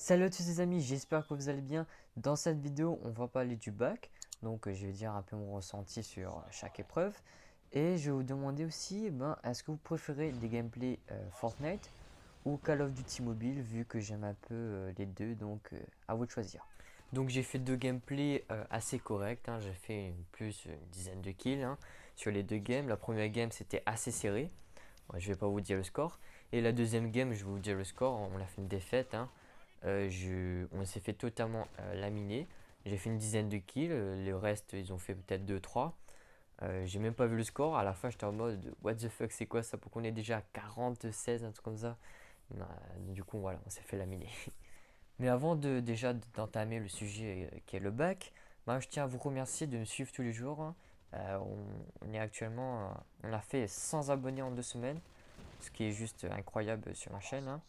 Salut à tous les amis, j'espère que vous allez bien. Dans cette vidéo, on va parler du bac. Donc, je vais dire un peu mon ressenti sur chaque épreuve. Et je vais vous demander aussi, est-ce que vous préférez des gameplays Fortnite ou Call of Duty Mobile, vu que j'aime un peu les deux, donc à vous de choisir. Donc, j'ai fait deux gameplays assez corrects, hein. J'ai fait plus une dizaine de kills hein, sur les deux games. La première game, c'était assez serré. Ouais, je vais pas vous dire le score. Et la deuxième game, je vais vous dire le score. On a fait une défaite, hein. On s'est fait totalement laminer. J'ai fait une dizaine de kills, le reste ils ont fait peut-être deux trois. J'ai même pas vu le score. À la fin, j'étais en mode what the fuck, c'est quoi ça pour qu'on est déjà à 40-16, un truc comme ça. Bah, du coup, voilà, on s'est fait laminer. Mais avant déjà d'entamer le sujet qui est le bac, je tiens à vous remercier de me suivre tous les jours, hein. On est actuellement, on a fait 100 abonnés en 2 semaines, ce qui est juste incroyable sur ma chaîne, hein.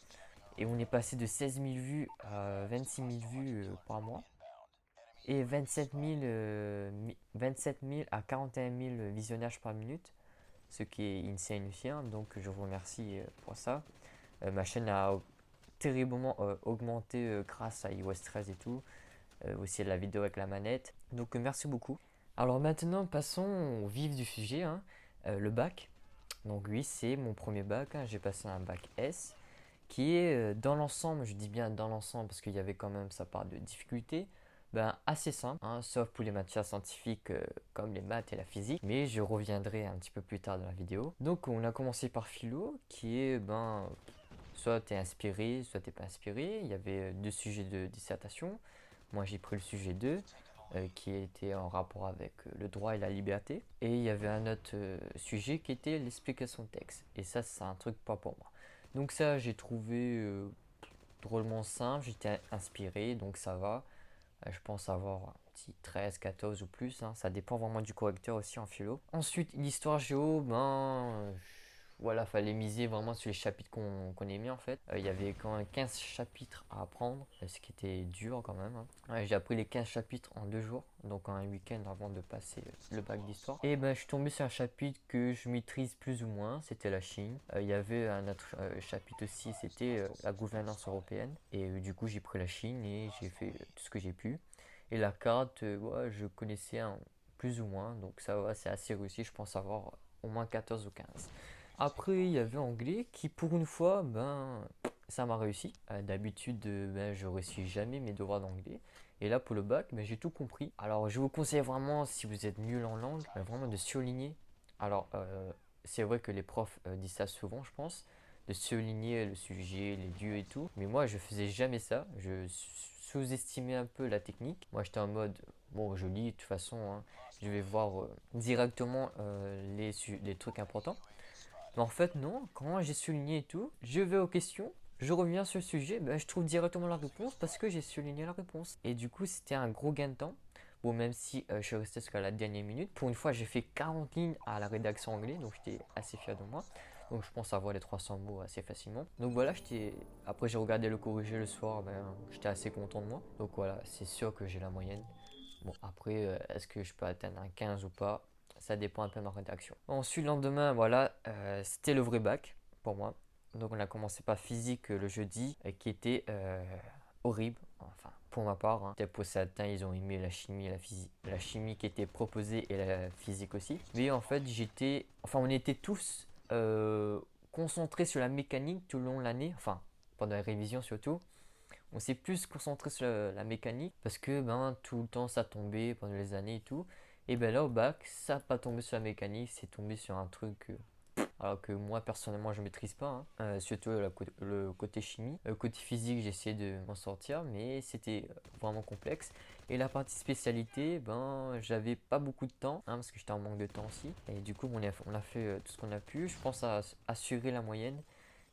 Et on est passé de 16 000 vues à 26 000 vues par mois. Et 27 000 à 41 000 visionnages par minute. Ce qui est insane aussi, hein. Donc je vous remercie pour ça. Ma chaîne a terriblement augmenté grâce à iOS 13 et tout. Aussi à la vidéo avec la manette. Donc merci beaucoup. Alors maintenant passons au vif du sujet, hein. Le bac. Donc oui, c'est mon premier bac, hein. J'ai passé un bac S qui est dans l'ensemble, je dis bien dans l'ensemble parce qu'il y avait quand même sa part de difficulté, assez simple, hein, sauf pour les matières scientifiques comme les maths et la physique, mais je reviendrai un petit peu plus tard dans la vidéo. Donc on a commencé par philo, qui est soit tu es inspiré, soit tu n'es pas inspiré. Il y avait deux sujets de dissertation. Moi j'ai pris le sujet 2 qui était en rapport avec le droit et la liberté. Et il y avait un autre sujet qui était l'explication de texte. Et ça, c'est un truc pas pour moi. Donc ça, j'ai trouvé drôlement simple. J'étais inspiré, donc ça va. Je pense avoir un petit 13, 14 ou plus, hein. Ça dépend vraiment du correcteur aussi en philo. Ensuite, l'histoire géo, voilà, fallait miser vraiment sur les chapitres qu'on aimait en fait. Il y avait quand même 15 chapitres à apprendre, ce qui était dur quand même, hein. Ouais, j'ai appris les 15 chapitres en 2 jours, donc en un week-end avant de passer le bac d'histoire. Et je suis tombé sur un chapitre que je maîtrise plus ou moins, c'était la Chine. Il y avait un autre chapitre aussi, c'était la gouvernance européenne. Et du coup, j'ai pris la Chine et j'ai fait tout ce que j'ai pu. Et la carte, ouais, je connaissais plus ou moins, donc ça va, c'est assez réussi, je pense avoir au moins 14 ou 15. Après, il y avait anglais qui, pour une fois, ça m'a réussi. D'habitude, je réussis jamais mes devoirs d'anglais. Et là, pour le bac, j'ai tout compris. Alors, je vous conseille vraiment, si vous êtes nul en langue, vraiment de surligner. Alors, c'est vrai que les profs disent ça souvent, je pense, de surligner le sujet, les lieux et tout. Mais moi, je faisais jamais ça. Je sous-estimais un peu la technique. Moi, j'étais en mode, bon, je lis de toute façon, hein, je vais voir directement les trucs importants. Mais en fait, non, quand j'ai souligné et tout, je vais aux questions, je reviens sur le sujet, je trouve directement la réponse parce que j'ai souligné la réponse. Et du coup, c'était un gros gain de temps. Bon, même si je suis resté jusqu'à la dernière minute, pour une fois, j'ai fait 40 lignes à la rédaction anglais, donc j'étais assez fier de moi. Donc je pense avoir les 300 mots assez facilement. Donc voilà, après j'ai regardé le corrigé le soir, j'étais assez content de moi. Donc voilà, c'est sûr que j'ai la moyenne. Bon, après, est-ce que je peux atteindre un 15 ou pas? Ça dépend un peu de ma rédaction. Ensuite, le lendemain, voilà, c'était le vrai bac pour moi. Donc, on a commencé par physique le jeudi, qui était horrible. Enfin, pour ma part, hein. Peut-être pour certains, ils ont aimé la chimie et la physique. La chimie qui était proposée et la physique aussi. Mais en fait, on était tous concentrés sur la mécanique tout le long de l'année. Enfin, pendant la révision surtout. On s'est plus concentré sur la mécanique parce que tout le temps ça tombait pendant les années et tout. Et là au bac, ça n'a pas tombé sur la mécanique, c'est tombé sur un truc alors que moi personnellement je maîtrise pas, hein. Surtout le côté chimie. Le côté physique j'ai essayé de m'en sortir mais c'était vraiment complexe. Et la partie spécialité, j'avais pas beaucoup de temps, hein, parce que j'étais en manque de temps aussi. Et du coup on a fait tout ce qu'on a pu. Je pense à assurer la moyenne.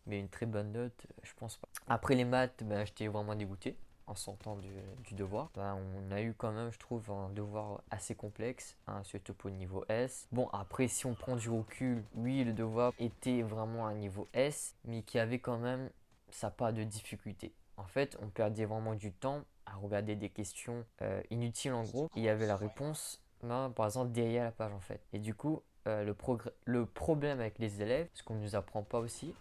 Mais une très bonne note, je pense pas. Après les maths, j'étais vraiment dégoûté en sortant du devoir. On a eu quand même, je trouve, un devoir assez complexe, hein, surtout pour le niveau S. Bon, après, si on prend du recul, oui, le devoir était vraiment un niveau S, mais qui avait quand même sa part de difficulté. En fait, on perdait vraiment du temps à regarder des questions inutiles en gros. Il y avait la réponse, par exemple, derrière la page en fait. Et du coup, le problème avec les élèves, ce qu'on ne nous apprend pas aussi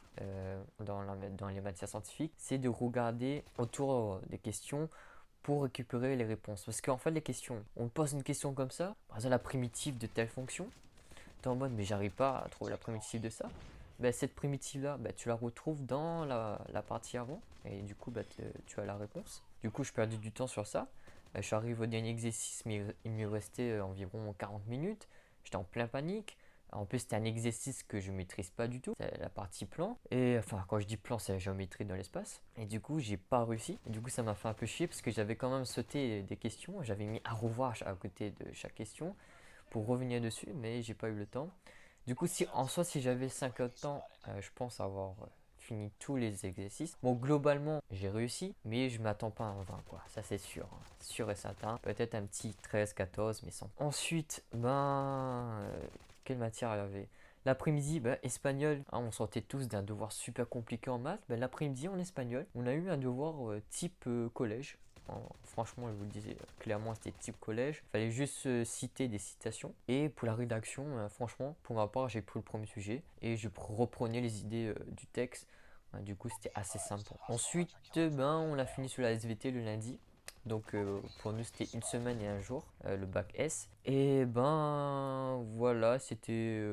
dans les matières scientifiques, c'est de regarder autour des questions pour récupérer les réponses. Parce qu'en fait, les questions, on te pose une question comme ça, par exemple la primitive de telle fonction, tu es en mode mais j'arrive pas à trouver la primitive de ça. Ben, cette primitive là, ben, tu la retrouves dans la partie avant et du coup ben, tu as la réponse. Du coup, je perdais du temps sur ça. Je suis arrivé au dernier exercice, mais il me restait environ 40 minutes. J'étais en plein panique. En plus, c'était un exercice que je maîtrise pas du tout. C'est la partie plan. Et enfin, quand je dis plan, c'est la géométrie dans l'espace. Et du coup, j'ai pas réussi. Et du coup, ça m'a fait un peu chier parce que j'avais quand même sauté des questions. J'avais mis à revoir à côté de chaque question pour revenir dessus, mais j'ai pas eu le temps. Du coup, si en soi, si j'avais 5 heures de temps, je pense avoir fini tous les exercices. Bon, globalement, j'ai réussi, mais je m'attends pas à un 20, quoi. Ça, c'est sûr, hein. Sûr et certain. Peut-être un petit 13, 14, mais sans. Ensuite, quelle matière il y avait? L'après-midi, espagnol. Hein, on sortait tous d'un devoir super compliqué en maths. L'après-midi, en espagnol, on a eu un devoir type collège. Franchement, je vous le disais clairement, c'était type collège. Il fallait juste citer des citations. Et pour la rédaction, franchement, pour ma part, j'ai pris le premier sujet et je reprenais les idées du texte. Du coup, c'était assez simple. Ensuite, on a fini sur la SVT le lundi. Donc pour nous, c'était une semaine et un jour, le bac S. Et voilà, c'était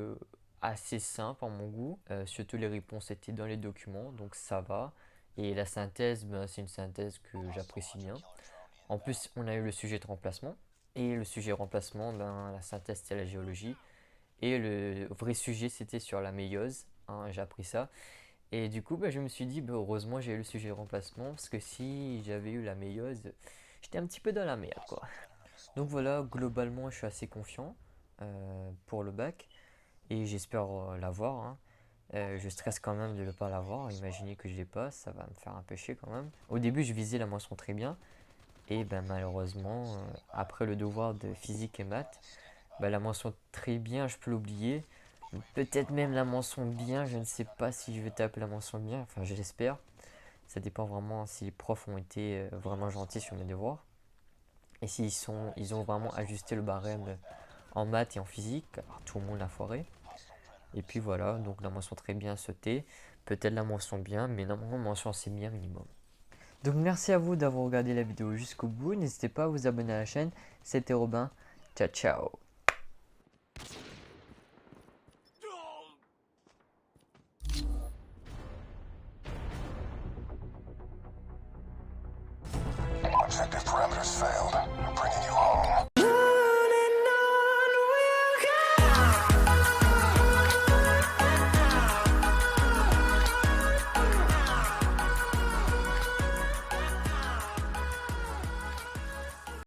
assez simple à mon goût. Surtout les réponses étaient dans les documents, donc ça va. Et la synthèse, c'est une synthèse que j'apprécie bien. En plus, on a eu le sujet de remplacement. Et le sujet de remplacement, la synthèse, c'était la géologie. Et le vrai sujet, c'était sur la méiose. Hein, j'ai appris ça. Et du coup, je me suis dit, heureusement, j'ai eu le sujet de remplacement. Parce que si j'avais eu la méiose, j'étais un petit peu dans la merde, quoi. Donc voilà, globalement, je suis assez confiant pour le bac. Et j'espère l'avoir. Hein. Je stresse quand même de ne pas l'avoir. Imaginez que je l'ai pas, ça va me faire un peu chier quand même. Au début, je visais la mention très bien. Et malheureusement, après le devoir de physique et maths, la mention très bien, je peux l'oublier. Peut-être même la mention bien, je ne sais pas si je vais taper la mention bien, enfin je l'espère. Ça dépend vraiment si les profs ont été vraiment gentils sur mes devoirs. Et ils ont vraiment ajusté le barème en maths et en physique, alors tout le monde l'a foiré. Et puis voilà, donc la mention très bien sautée, peut-être la mention bien, mais normalement mention c'est bien minimum. Donc merci à vous d'avoir regardé la vidéo jusqu'au bout. N'hésitez pas à vous abonner à la chaîne. C'était Robin. Ciao ciao. Objective parameters failed. Bringing you